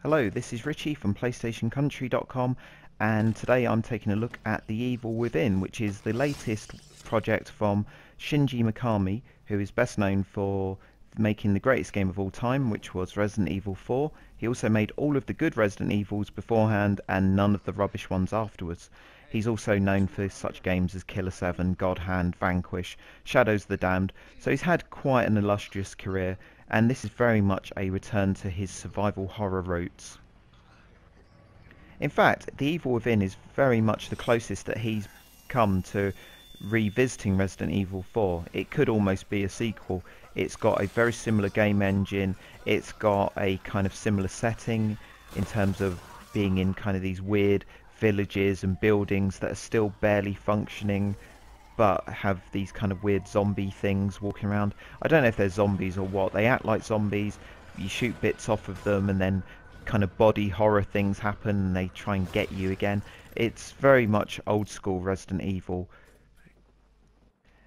Hello, this is Richie from PlayStationCountry.com, and today I'm taking a look at The Evil Within, which is the latest project from Shinji Mikami, who is best known for making the greatest game of all time, which was Resident Evil 4. He also made all of the good Resident Evils beforehand and none of the rubbish ones afterwards. He's also known for such games as Killer 7, God Hand, Vanquish, Shadows of the Damned, so he's had quite an illustrious career, and this is very much a return to his survival horror roots. In fact, The Evil Within is very much the closest that he's come to revisiting Resident Evil 4. It could almost be a sequel. It's got a very similar game engine, it's got a kind of similar setting in terms of being in kind of these weird villages and buildings that are still barely functioning, but have these kind of weird zombie things walking around. I don't know if they're zombies or what. They act like zombies. You shoot bits off of them and then kind of body horror things happen and they try and get you again. It's very much old school Resident Evil.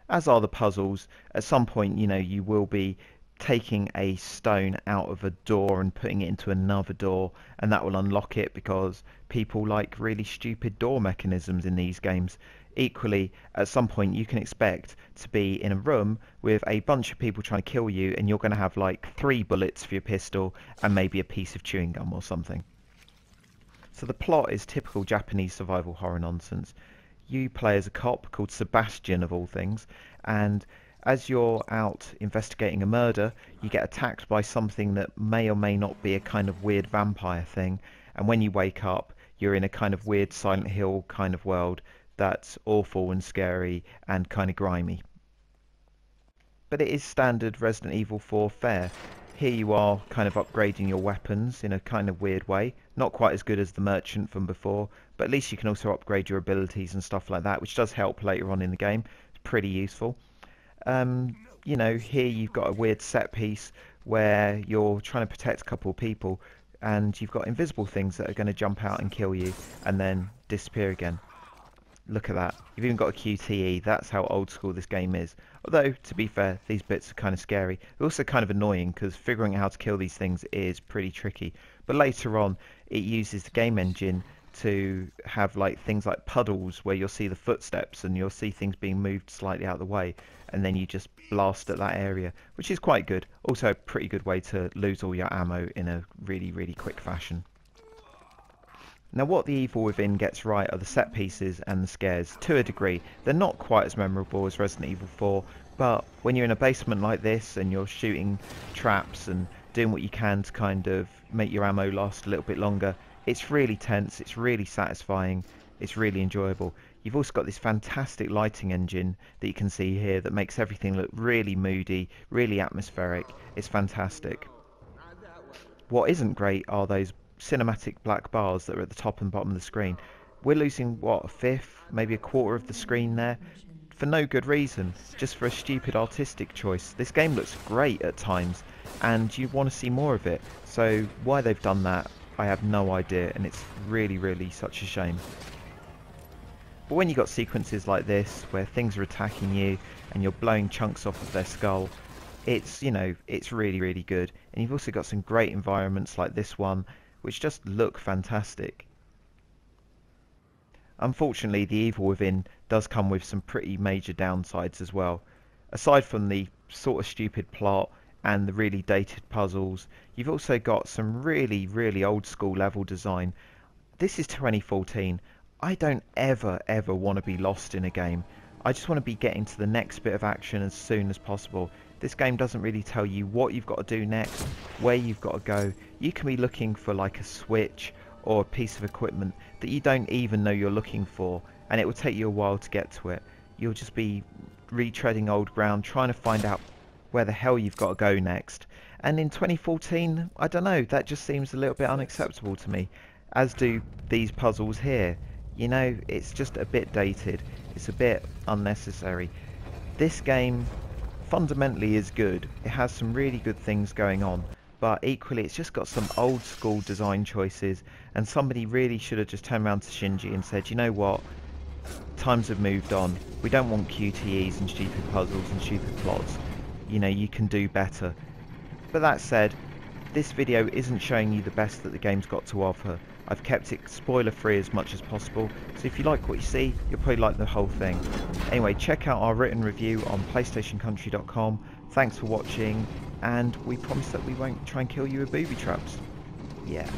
As are the puzzles. At some point, you know, you will be taking a stone out of a door and putting it into another door, and that will unlock it because people like really stupid door mechanisms in these games. Equally, at some point you can expect to be in a room with a bunch of people trying to kill you, and you're going to have like 3 bullets for your pistol and maybe a piece of chewing gum or something. So the plot is typical Japanese survival horror nonsense. You play as a cop called Sebastian of all things, and as you're out investigating a murder, you get attacked by something that may or may not be a kind of weird vampire thing, and when you wake up, you're in a kind of weird Silent Hill kind of world that's awful and scary and kind of grimy. But it is standard Resident Evil 4 fare. Here you are kind of upgrading your weapons in a kind of weird way. Not quite as good as the merchant from before, but at least you can also upgrade your abilities and stuff like that, which does help later on in the game. It's pretty useful. You know, here you've got a weird set piece where you're trying to protect a couple of people and you've got invisible things that are going to jump out and kill you and then disappear again. Look at that. You've even got a QTE. That's how old school this game is. Although, to be fair, these bits are kind of scary. They're also kind of annoying because figuring out how to kill these things is pretty tricky. But later on, it uses the game engine to have like things like puddles where you'll see the footsteps and you'll see things being moved slightly out of the way, and then you just blast at that area, which is quite good. Also a pretty good way to lose all your ammo in a really quick fashion. Now what The Evil Within gets right are the set pieces and the scares, to a degree. They're not quite as memorable as Resident Evil 4, but when you're in a basement like this and you're shooting traps and doing what you can to kind of make your ammo last a little bit longer, it's really tense, it's really satisfying, it's really enjoyable. You've also got this fantastic lighting engine that you can see here that makes everything look really moody, really atmospheric. It's fantastic. What isn't great are those cinematic black bars that are at the top and bottom of the screen. We're losing, what, a fifth, maybe a quarter of the screen there? For no good reason, just for a stupid artistic choice. This game looks great at times, and you want to see more of it. So why they've done that, I have no idea, and it's really such a shame. But when you've got sequences like this, where things are attacking you, and you're blowing chunks off of their skull, it's, you know, it's really good. And you've also got some great environments like this one, which just look fantastic. Unfortunately, The Evil Within does come with some pretty major downsides as well. Aside from the sort of stupid plot and the really dated puzzles, you've also got some really old school level design. This is 2014. I don't ever want to be lost in a game. I just want to be getting to the next bit of action as soon as possible. This game doesn't really tell you what you've got to do next, where you've got to go. You can be looking for like a switch or a piece of equipment that you don't even know you're looking for, and it will take you a while to get to it. You'll just be retreading old ground, trying to find out where the hell you've got to go next. And in 2014, I don't know, that just seems a little bit unacceptable to me, as do these puzzles here. You know, it's just a bit dated. It's a bit unnecessary. This game fundamentally is good. It has some really good things going on, but equally it's just got some old school design choices, and somebody really should have just turned around to Shinji and said, you know what, times have moved on. We don't want QTEs and stupid puzzles and stupid plots. You know, you can do better. But that said, This video isn't showing you the best that the game's got to offer. I've kept it spoiler free as much as possible, so if you like what you see, you'll probably like the whole thing. Anyway, check out our written review on PlayStationCountry.com. Thanks for watching, and we promise that we won't try and kill you with booby traps. Yeah.